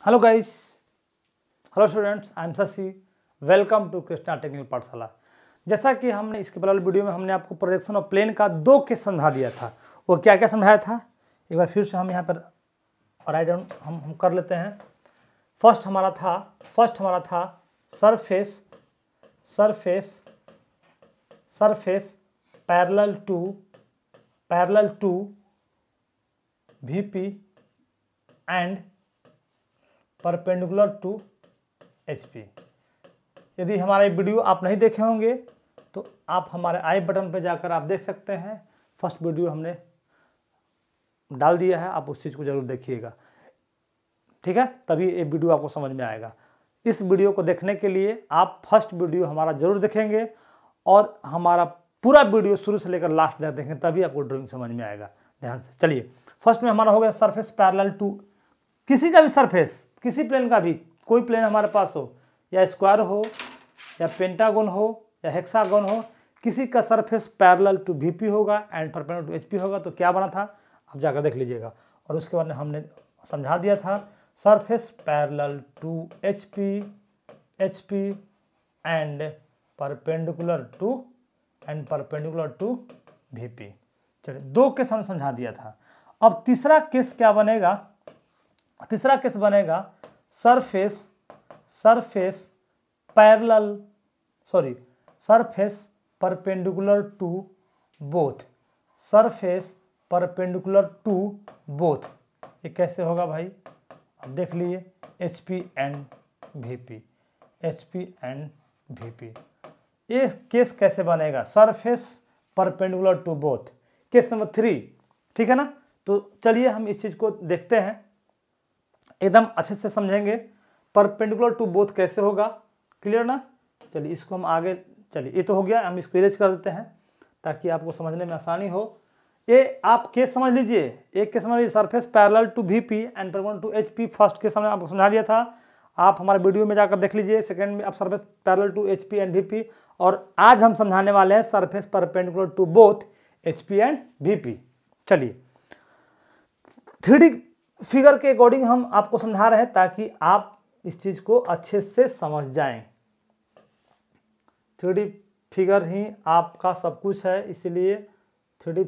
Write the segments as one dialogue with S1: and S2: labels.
S1: Hello guys, hello students, I am Shashi. Welcome to Krishna technical Pathshala. जैसा कि हमने इसके पहले वीडियो में हमने आपको प्रोजेक्शन ऑफ प्लेन का 2 केस समझा दिया था। वो क्या क्या समझाया था, एक बार फिर से हम यहाँ पर राइट डाउन हम कर लेते हैं। फर्स्ट हमारा था surface parallel to VP and perpendicular to HP। यदि हमारा वीडियो आप नहीं देखे होंगे तो आप हमारे आई बटन पर जाकर आप देख सकते हैं। फर्स्ट वीडियो हमने डाल दिया है, आप उस चीज़ को जरूर देखिएगा, ठीक है, तभी ये वीडियो आपको समझ में आएगा। इस वीडियो को देखने के लिए आप फर्स्ट वीडियो हमारा जरूर देखेंगे और हमारा पूरा वीडियो शुरू से लेकर लास्ट तक देखेंगे, तभी आपको ड्राइंग समझ में आएगा। ध्यान से चलिए, फर्स्ट में हमारा हो गया सरफेस पैरेलल टू, किसी का भी सरफेस, किसी प्लेन का भी, कोई प्लेन हमारे पास हो, या स्क्वायर हो या पेंटागन हो या हेक्सागन हो, किसी का सरफेस पैरेलल टू VP होगा एंड परपेंडिकुलर टू HP होगा। तो क्या बना था आप जाकर देख लीजिएगा। और उसके बाद हमने समझा दिया था surface parallel to HP and perpendicular to VP। चलिए, 2 केस हमने समझा दिया था। अब तीसरा केस क्या बनेगा? तीसरा केस बनेगा सरफेस परपेंडिकुलर टू बोथ। ये कैसे होगा भाई? अब देख लिए, HP एंड VP। ये केस कैसे बनेगा? Surface perpendicular to both, case number 3, ठीक है ना। तो चलिए हम इस चीज को देखते हैं, एकदम अच्छे से समझेंगे। परपेंडिकुलर टू बोथ कैसे होगा, क्लियर ना। चलिए इसको हम आगे, चलिए ये तो हो गया, हम इसको इरेज कर देते हैं ताकि आपको समझने में आसानी हो। ये आप केस समझ लीजिए, एक केस समझ लीजिए, surface parallel to VP and perpendicular to HP। First case हमने आपको समझा दिया था, आप हमारे वीडियो में जाकर देख लीजिए। सेकंड में आप surface parallel to HP and VP, और आज हम समझाने वाले हैं surface perpendicular to both HP and VP। चलिए 3D फिगर के अकॉर्डिंग हम आपको समझा रहे हैं ताकि आप इस चीज को अच्छे से समझ जाएं। 3D फिगर ही आपका सब कुछ है, इसलिए 3D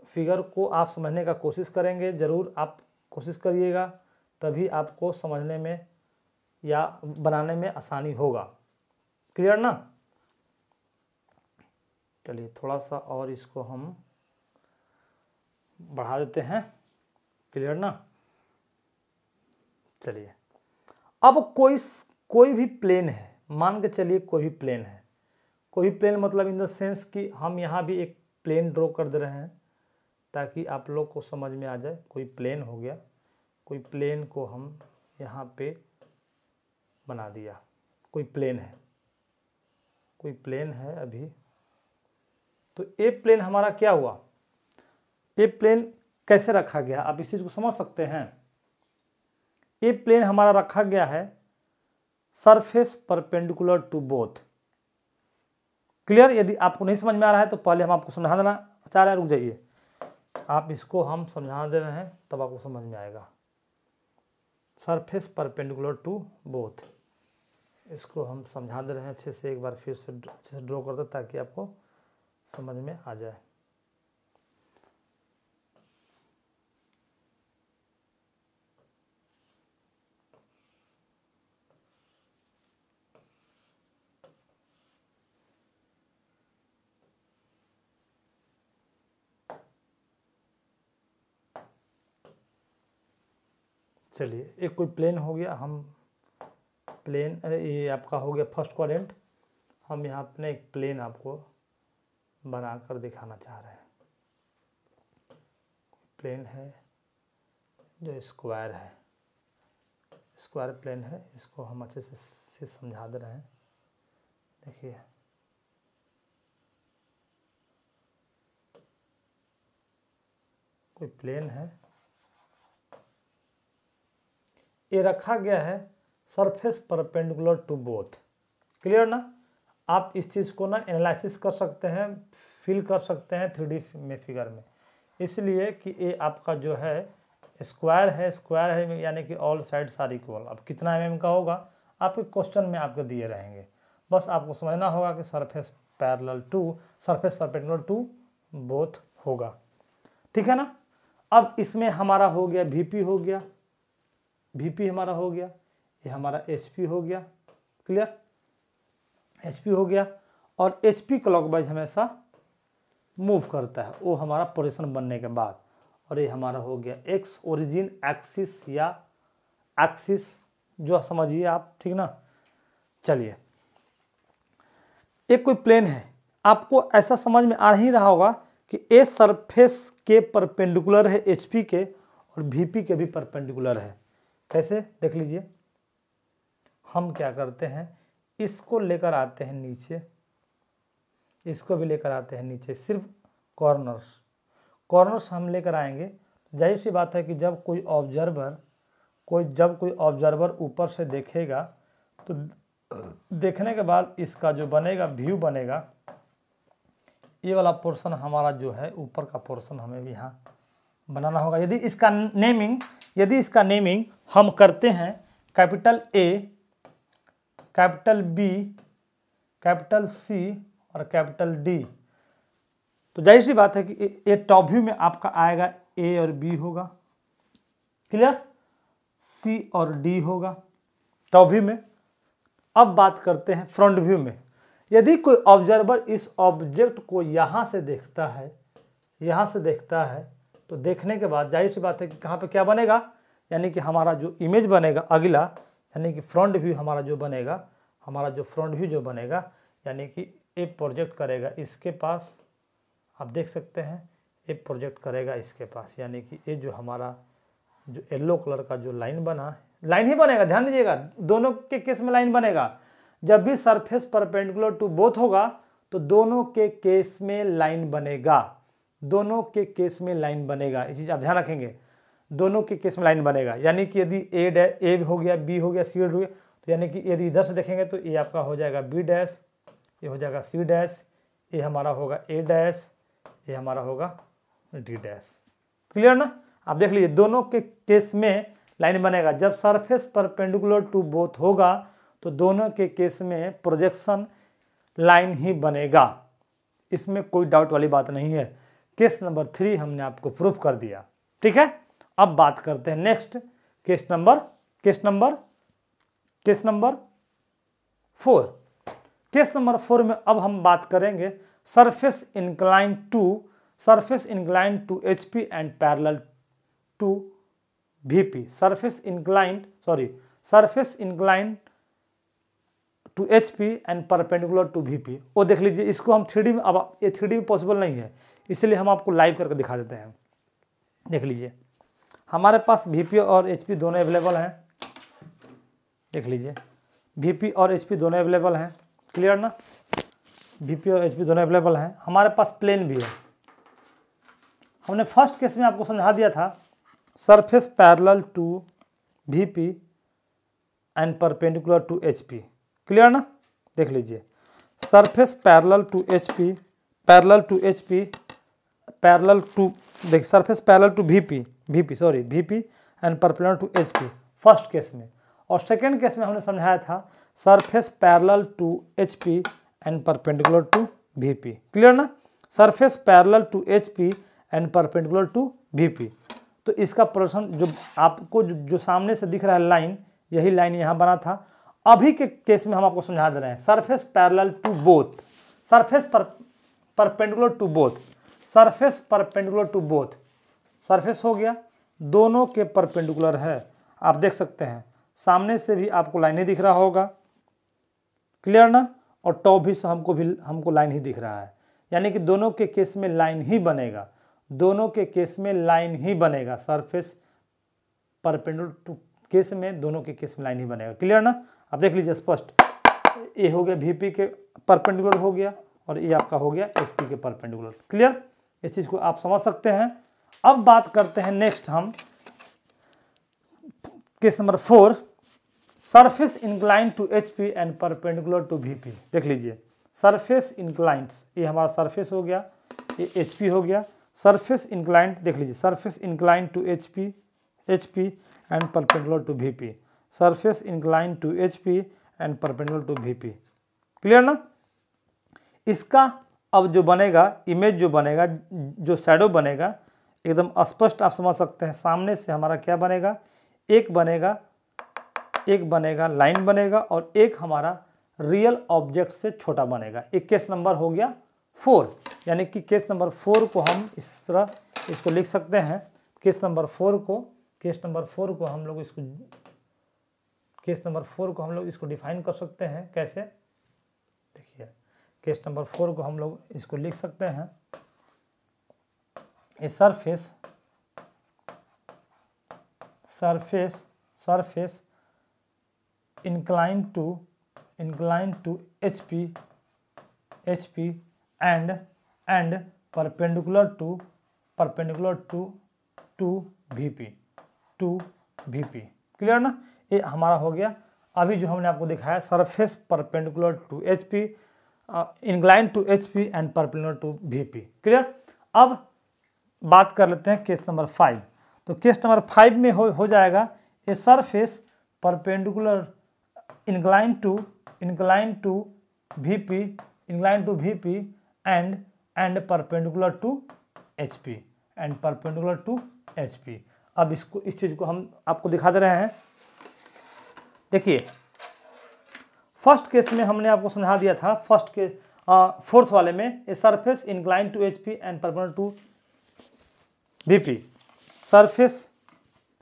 S1: फिगर को आप समझने का कोशिश करेंगे, जरूर आप कोशिश करिएगा, तभी आपको समझने में या बनाने में आसानी होगा, क्लियर ना। चलिए थोड़ा सा और इसको हम बढ़ा देते हैं, क्लियर ना। चलिए, अब कोई भी प्लेन है, मान के चलिए कोई भी प्लेन है। कोई भी प्लेन मतलब इन द सेंस कि हम यहाँ भी एक प्लेन ड्रॉ कर दे रहे हैं ताकि आप लोग को समझ में आ जाए। कोई प्लेन हो गया, कोई प्लेन को हम यहाँ पे बना दिया। कोई प्लेन है अभी, तो ये प्लेन हमारा क्या हुआ? ये प्लेन कैसे रखा गया, आप इस चीज को समझ सकते हैं। ये प्लेन हमारा रखा गया है surface perpendicular to both, clear. यदि आपको नहीं समझ में आ रहा है तो पहले हम आपको समझा देना चाह रहे हैं, रुक जाइए, आप इसको हम समझा दे रहे हैं तब आपको समझ में आएगा। सरफेस परपेंडिकुलर टू बोथ, इसको हम समझा दे रहे हैं अच्छे से, एक बार फिर से अच्छे से ड्रॉ कर दो ताकि आपको समझ में आ जाए। चलिए, एक कोई प्लेन हो गया, हम प्लेन, ये आपका हो गया फर्स्ट क्वाड्रेंट। हम यहाँ अपने एक प्लेन आपको बनाकर दिखाना चाह रहे हैं। प्लेन है जो स्क्वायर है, स्क्वायर प्लेन है, इसको हम अच्छे से समझा दे रहे हैं। देखिए कोई प्लेन है, ये रखा गया है surface perpendicular to both, clear ना। आप इस चीज़ को ना एनालिसिस कर सकते हैं, फील कर सकते हैं 3D में फिगर में, इसलिए कि ये आपका जो है स्क्वायर है यानी कि ऑल साइड्स आर इक्वल। अब कितना mm का होगा आपके क्वेश्चन में आपको दिए रहेंगे, बस आपको समझना होगा कि सरफेस परपेंडिकुलर टू बोथ होगा, ठीक है ना। अब इसमें हमारा हो गया VP हो गया, VP हमारा हो गया, ये हमारा HP हो गया, क्लियर, HP हो गया। और HP क्लॉकवाइज हमेशा मूव करता है वो हमारा पोजीशन बनने के बाद। और ये हमारा हो गया X ओरिजिन एक्सिस या एक्सिस जो समझिए आप, ठीक ना। चलिए एक कोई प्लेन है, आपको ऐसा समझ में आ ही रहा होगा कि ए सरफेस के परपेंडिकुलर है HP के और VP के भी परपेंडिकुलर है। कैसे देख लीजिए, हम क्या करते हैं, इसको लेकर आते हैं नीचे, इसको भी लेकर आते हैं नीचे, सिर्फ कॉर्नर्स हम लेकर आएंगे। जाहिर सी बात है कि जब कोई ऑब्जर्वर ऊपर से देखेगा तो देखने के बाद इसका जो बनेगा व्यू बनेगा, ये वाला पोर्शन हमारा जो है ऊपर का पोर्शन हमें भी यहाँ बनाना होगा। यदि इसका नेमिंग हम करते हैं capital A, capital B, capital C और कैपिटल D, तो जाहिर सी बात है कि ये टॉप व्यू में आपका आएगा A और B होगा, क्लियर, C और D होगा टॉप व्यू में। अब बात करते हैं फ्रंट व्यू में। यदि कोई ऑब्जर्वर इस ऑब्जेक्ट को यहाँ से देखता है, तो देखने के बाद जाहिर सी बात है कि कहाँ पे क्या बनेगा, यानी कि हमारा जो इमेज बनेगा अगला, यानी कि फ्रंट व्यू हमारा जो बनेगा, यानी कि ये प्रोजेक्ट करेगा इसके पास, आप देख सकते हैं ये प्रोजेक्ट करेगा इसके पास, यानी कि ये जो हमारा जो येलो कलर का जो लाइन बना, लाइन ही बनेगा, ध्यान दीजिएगा, दोनों के केस में लाइन बनेगा। जब भी सरफेस परपेंडिकुलर टू बोथ होगा तो दोनों के केस में लाइन बनेगा, ये चीज़ आप ध्यान रखेंगे, दोनों के केस में लाइन बनेगा। यानी कि यदि ए हो गया, बी हो गया, सी हो गया, तो यानी कि यदि इधर से देखेंगे तो ये आपका हो जाएगा B डैश, ये हो जाएगा C डैश, ये हमारा होगा A डैश, ये हमारा होगा D डैश, क्लियर ना। आप देख लीजिए दोनों के केस में लाइन बनेगा। जब सरफेस परपेंडिकुलर टू बोथ होगा तो दोनों के केस में प्रोजेक्शन लाइन ही बनेगा, इसमें कोई डाउट वाली बात नहीं है। केस नंबर 3 हमने आपको प्रूफ कर दिया, ठीक है। अब बात करते हैं next case number 4। Case number 4 में अब हम बात करेंगे surface incline to HP and parallel to VP। Surface incline to HP and perpendicular to VP। वो देख लीजिए, इसको हम 3D में, अब ये 3D में पॉसिबल नहीं है, इसलिए हम आपको लाइव करके दिखा देते हैं। देख लीजिए हमारे पास VP और HP दोनों अवेलेबल हैं, देख लीजिए VP और HP दोनों अवेलेबल हैं, क्लियर ना। VP और HP दोनों अवेलेबल हैं, हमारे पास प्लेन भी है। हमने फर्स्ट केस में आपको समझा दिया था, surface parallel to VP and perpendicular to HP, clear ना। देख लीजिए surface parallel to HP, surface parallel to VP and perpendicular to HP first case में। और सेकेंड केस में हमने समझाया था surface parallel to HP and perpendicular to VP, clear ना। Surface parallel to HP and perpendicular to VP, तो इसका portion जो आपको जो सामने से दिख रहा है लाइन, यही लाइन यहाँ बना था। अभी के केस में हम आपको समझा दे रहे हैं surface parallel to both, surface perpendicular to both, surface हो गया, दोनों के परपेंडिकुलर है। आप देख सकते हैं सामने से भी आपको लाइन ही दिख रहा होगा, क्लियर ना, और टॉप भी से हमको लाइन ही दिख रहा है, यानी कि दोनों के केस में लाइन ही बनेगा, सरफेस परपेंडिकुलर टू केस में दोनों के केस में लाइन ही बनेगा, क्लियर ना। आप देख लीजिए स्पष्ट, ये हो गया VP के परपेंडिकुलर हो गया और ये आपका हो गया HP के परपेंडिकुलर, क्लियर। इस चीज को आप समझ सकते हैं। अब बात करते हैं नेक्स्ट हम case number 4, surface incline to HP and perpendicular to VP। देख लीजिए सरफेस इंक्लाइंट, ये हमारा सरफेस हो गया, ये HP हो गया, सरफेस इंक्लाइंट, देख लीजिए surface incline to HP HP and perpendicular to VP, surface inclined to HP and perpendicular to VP। Clear ना? इसका अब जो बनेगा इमेज, जो बनेगा, जो शैडो बनेगा, एकदम स्पष्ट आप समझ सकते हैं। सामने से हमारा क्या बनेगा, एक बनेगा लाइन बनेगा और एक हमारा रियल ऑब्जेक्ट से छोटा बनेगा। एक केस नंबर हो गया 4, यानी कि केस नंबर 4 को हम इस तरह इसको लिख सकते हैं। केस नंबर 4 को हम लोग इसको डिफाइन कर सकते हैं। कैसे? देखिए, केस नंबर 4 को हम लोग इसको लिख सकते हैं, a surface inclined to HP and perpendicular to VP। Clear ना? ये हमारा हो गया। अभी जो हमने आपको दिखाया surface perpendicular to HP, incline to HP and perpendicular to VP। Clear? अब बात कर लेते हैं केस नंबर 5। तो केस नंबर 5 में हो जाएगा a surface perpendicular inclined to VP and perpendicular to HP अब इस चीज को हम आपको दिखा दे रहे हैं। देखिए, फर्स्ट केस में हमने आपको समझा दिया था, फोर्थ वाले में a surface incline to HP and perpendicular to VP। Surface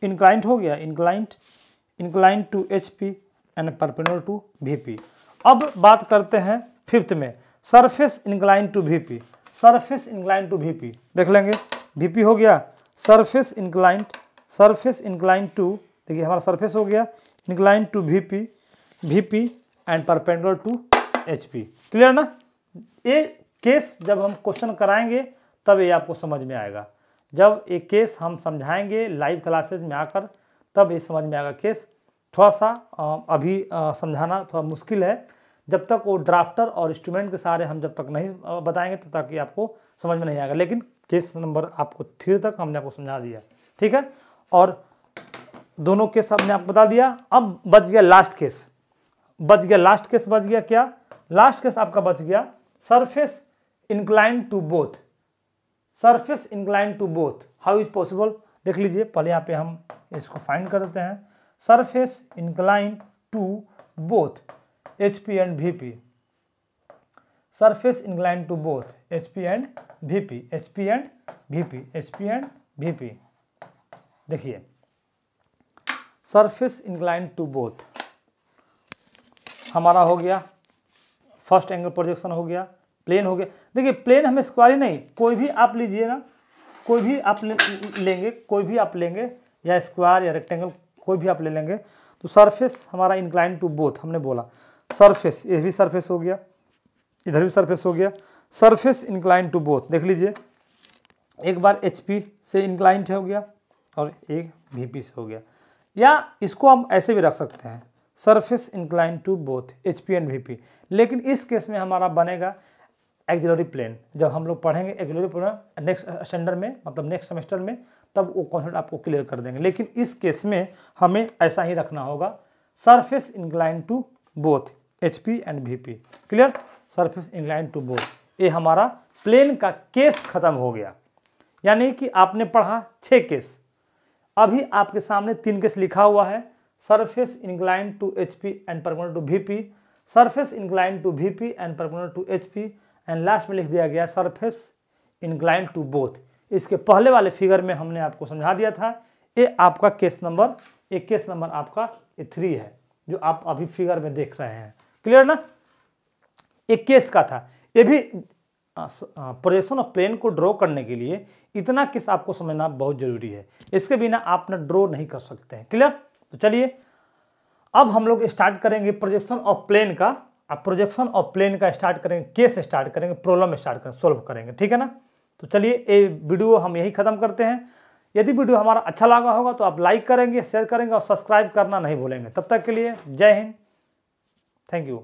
S1: inclined हो गया, inclined to HP and perpendicular to VP। अब बात करते हैं फिफ्थ में, सरफेस इंक्लाइन टू VP। देख लेंगे, VP हो गया, सरफेस इंक्लाइन टू, देखिए हमारा सरफेस हो गया incline to VP and perpendicular to HP। Clear ना? ये केस जब हम क्वेश्चन कराएंगे तब ये आपको समझ में आएगा। जब एक केस हम समझाएंगे लाइव क्लासेस में आकर तब ये समझ में आएगा। केस थोड़ा सा अभी समझाना थोड़ा मुश्किल है, जब तक वो ड्राफ्टर और इंस्ट्रूमेंट के सहारे हम जब तक नहीं बताएंगे तब तक आपको समझ में नहीं आएगा। लेकिन केस नंबर आपको 3 तक हमने आपको समझा दिया, ठीक है। और दोनों केस हमने आपको बता दिया। अब बच गया लास्ट केस, बच गया क्या? लास्ट केस आपका बच गया surface incline to both. How is possible? देख लीजिए, पहले यहाँ पे हम इसको फाइंड कर देते हैं। Surface incline to both HP and VP। Surface incline to both HP and VP। देखिए, सरफेस इंक्लाइन टू बोथ हमारा हो गया, फर्स्ट एंगल प्रोजेक्शन हो गया, प्लेन हो गया। देखिए, प्लेन हमें स्क्वायर नहीं, कोई भी आप लीजिए ना, कोई भी आप लेंगे या स्क्वायर या रेक्टेंगल कोई भी आप ले लेंगे। तो सरफेस हमारा इंक्लाइन टू बोथ, हमने बोला सरफेस, ये भी सरफेस हो गया, इधर भी सरफेस हो गया, सरफेस इंक्लाइन टू बोथ। देख लीजिए, एक बार HP से इंक्लाइंट हो गया और एक VP से हो गया, या इसको हम ऐसे भी रख सकते हैं, surface incline to both HP and VP। लेकिन इस केस में हमारा बनेगा एक्सिलरी प्लेन। जब हम लोग पढ़ेंगे एक्सिलरी प्लेन नेक्स्ट स्टैंडर्ड में, मतलब नेक्स्ट सेमेस्टर में, तब वो कॉन्सेप्ट आपको क्लियर कर देंगे। लेकिन इस केस में हमें ऐसा ही रखना होगा, surface incline to both HP and VP। Clear? Surface incline to both, ये हमारा प्लेन का केस खत्म हो गया। यानी कि आपने पढ़ा 6 केस, अभी आपके सामने 3 केस लिखा हुआ है। Surface incline to HP and perpendicular to VP, surface incline to VP and perpendicular to HP, and last में लिख दिया गया सरफेस इंक्लाइन टू बोथ। इसके पहले वाले फिगर में हमने आपको समझा दिया था। ये आपका केस नंबर आपका 3 है, जो आप अभी फिगर में देख रहे हैं। क्लियर ना? एक केस का था, ये भी प्रोजेक्शन ऑफ प्लेन को ड्रॉ करने के लिए इतना केस आपको समझना बहुत जरूरी है, इसके बिना आप ना ड्रॉ नहीं कर सकते हैं। क्लियर? तो चलिए अब हम लोग स्टार्ट करेंगे प्रोजेक्शन ऑफ प्लेन का। अब प्रोजेक्शन ऑफ प्लेन का स्टार्ट करेंगे, केस स्टार्ट करेंगे, प्रॉब्लम स्टार्ट करेंगे, सोल्व करेंगे, ठीक है ना। तो चलिए ये वीडियो हम यही खत्म करते हैं। यदि वीडियो हमारा अच्छा लगा होगा तो आप लाइक करेंगे, शेयर करेंगे और सब्सक्राइब करना नहीं भूलेंगे। तब तक के लिए जय हिंद, थैंक यू।